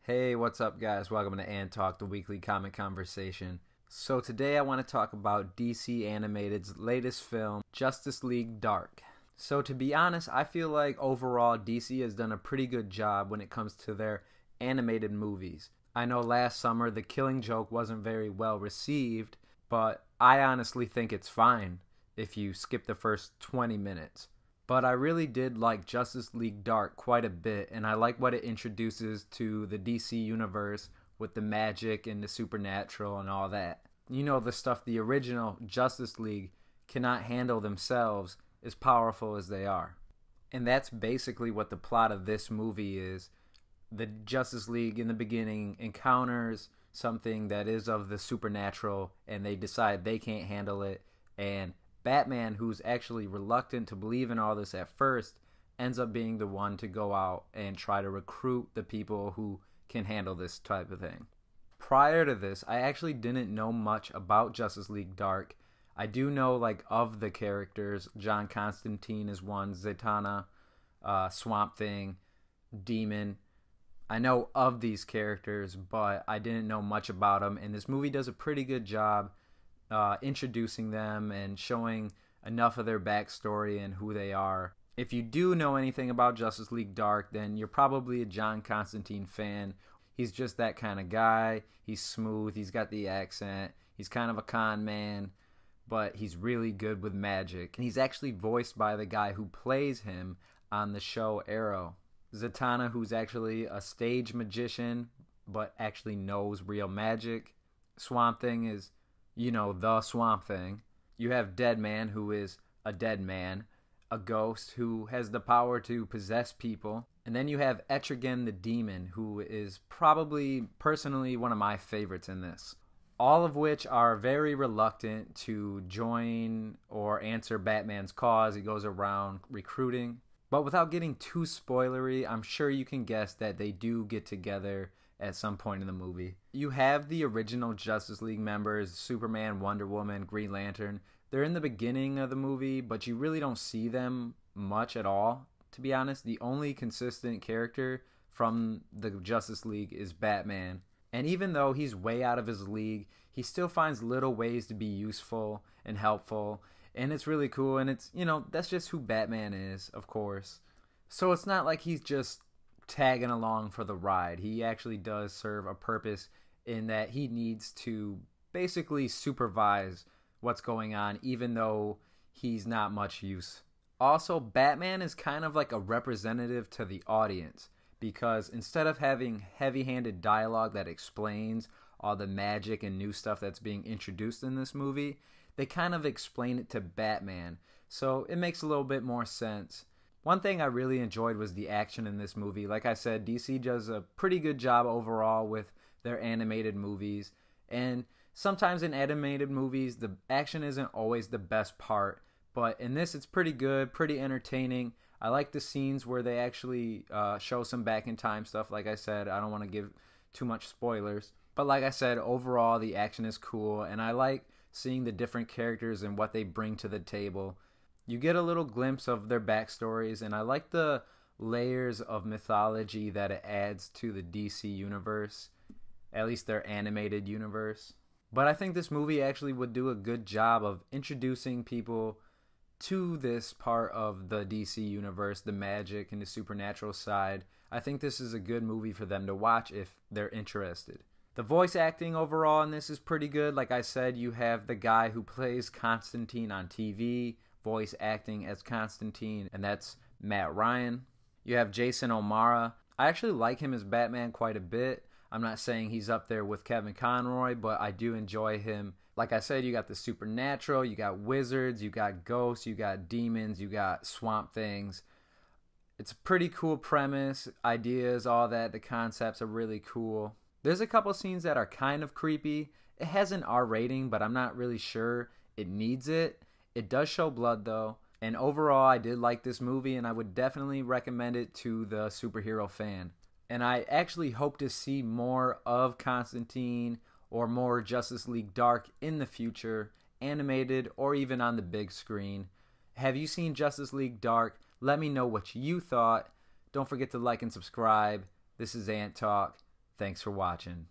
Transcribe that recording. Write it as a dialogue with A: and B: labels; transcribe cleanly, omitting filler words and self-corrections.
A: Hey, what's up, guys? Welcome to AnTalk, the weekly comic conversation. So today I want to talk about DC Animated's latest film, Justice League Dark. So to be honest, I feel like overall DC has done a pretty good job when it comes to their animated movies. I know last summer The Killing Joke wasn't very well received, but I honestly think it's fine if you skip the first 20 minutes. But I really did like Justice League Dark quite a bit, and I like what it introduces to the DC universe with the magic and the supernatural and all that. You know, the stuff the original Justice League cannot handle themselves, as powerful as they are. And that's basically what the plot of this movie is. The Justice League in the beginning encounters something that is of the supernatural, and they decide they can't handle it, and Batman, who's actually reluctant to believe in all this at first, ends up being the one to go out and try to recruit the people who can handle this type of thing. Prior to this, I actually didn't know much about Justice League Dark. I do know, of the characters. John Constantine is one, Zatanna, Swamp Thing, Demon. I know of these characters, but I didn't know much about them, and this movie does a pretty good job introducing them and showing enough of their backstory and who they are. If you do know anything about Justice League Dark, then you're probably a John Constantine fan. He's just that kind of guy. He's smooth. He's got the accent. He's kind of a con man, but he's really good with magic. And he's actually voiced by the guy who plays him on the show Arrow. Zatanna, who's actually a stage magician, but actually knows real magic. Swamp Thing is, the Swamp Thing. You have Deadman, who is a dead man, a ghost who has the power to possess people. And then you have Etrigan the Demon, who is probably, personally, one of my favorites in this. All of which are very reluctant to join or answer Batman's cause. He goes around recruiting. But without getting too spoilery, I'm sure you can guess that they do get together at some point in the movie. You have the original Justice League members, Superman, Wonder Woman, Green Lantern. They're in the beginning of the movie, but you really don't see them much at all, to be honest. The only consistent character from the Justice League is Batman. And even though he's way out of his league, he still finds little ways to be useful and helpful. And it's really cool, and it's, that's just who Batman is, of course. So it's not like he's just tagging along for the ride. He actually does serve a purpose in that he needs to basically supervise what's going on, even though he's not much use. Also, Batman is kind of like a representative to the audience, because instead of having heavy-handed dialogue that explains all the magic and new stuff that's being introduced in this movie, they kind of explain it to Batman, so it makes a little bit more sense. One thing I really enjoyed was the action in this movie. Like I said, DC does a pretty good job overall with their animated movies, and sometimes in animated movies, the action isn't always the best part, but in this it's pretty good, pretty entertaining. I like the scenes where they actually show some back-in-time stuff. Like I said, I don't want to give too much spoilers, but like I said, overall the action is cool, and I like seeing the different characters and what they bring to the table. You get a little glimpse of their backstories, and I like the layers of mythology that it adds to the DC universe, at least their animated universe. But I think this movie actually would do a good job of introducing people to this part of the DC universe, the magic and the supernatural side. I think this is a good movie for them to watch if they're interested. The voice acting overall in this is pretty good. Like I said, you have the guy who plays Constantine on TV, voice acting as Constantine, and that's Matt Ryan. You have Jason O'Mara. I actually like him as Batman quite a bit. I'm not saying he's up there with Kevin Conroy, but I do enjoy him. Like I said, you got the supernatural, you got wizards, you got ghosts, you got demons, you got swamp things. It's a pretty cool premise, ideas, all that. The concepts are really cool. There's a couple scenes that are kind of creepy. It has an R rating, but I'm not really sure it needs it. It does show blood, though. And overall, I did like this movie, and I would definitely recommend it to the superhero fan. And I actually hope to see more of Constantine or more Justice League Dark in the future, animated or even on the big screen. Have you seen Justice League Dark? Let me know what you thought. Don't forget to like and subscribe. This is AnTalk. Thanks for watching.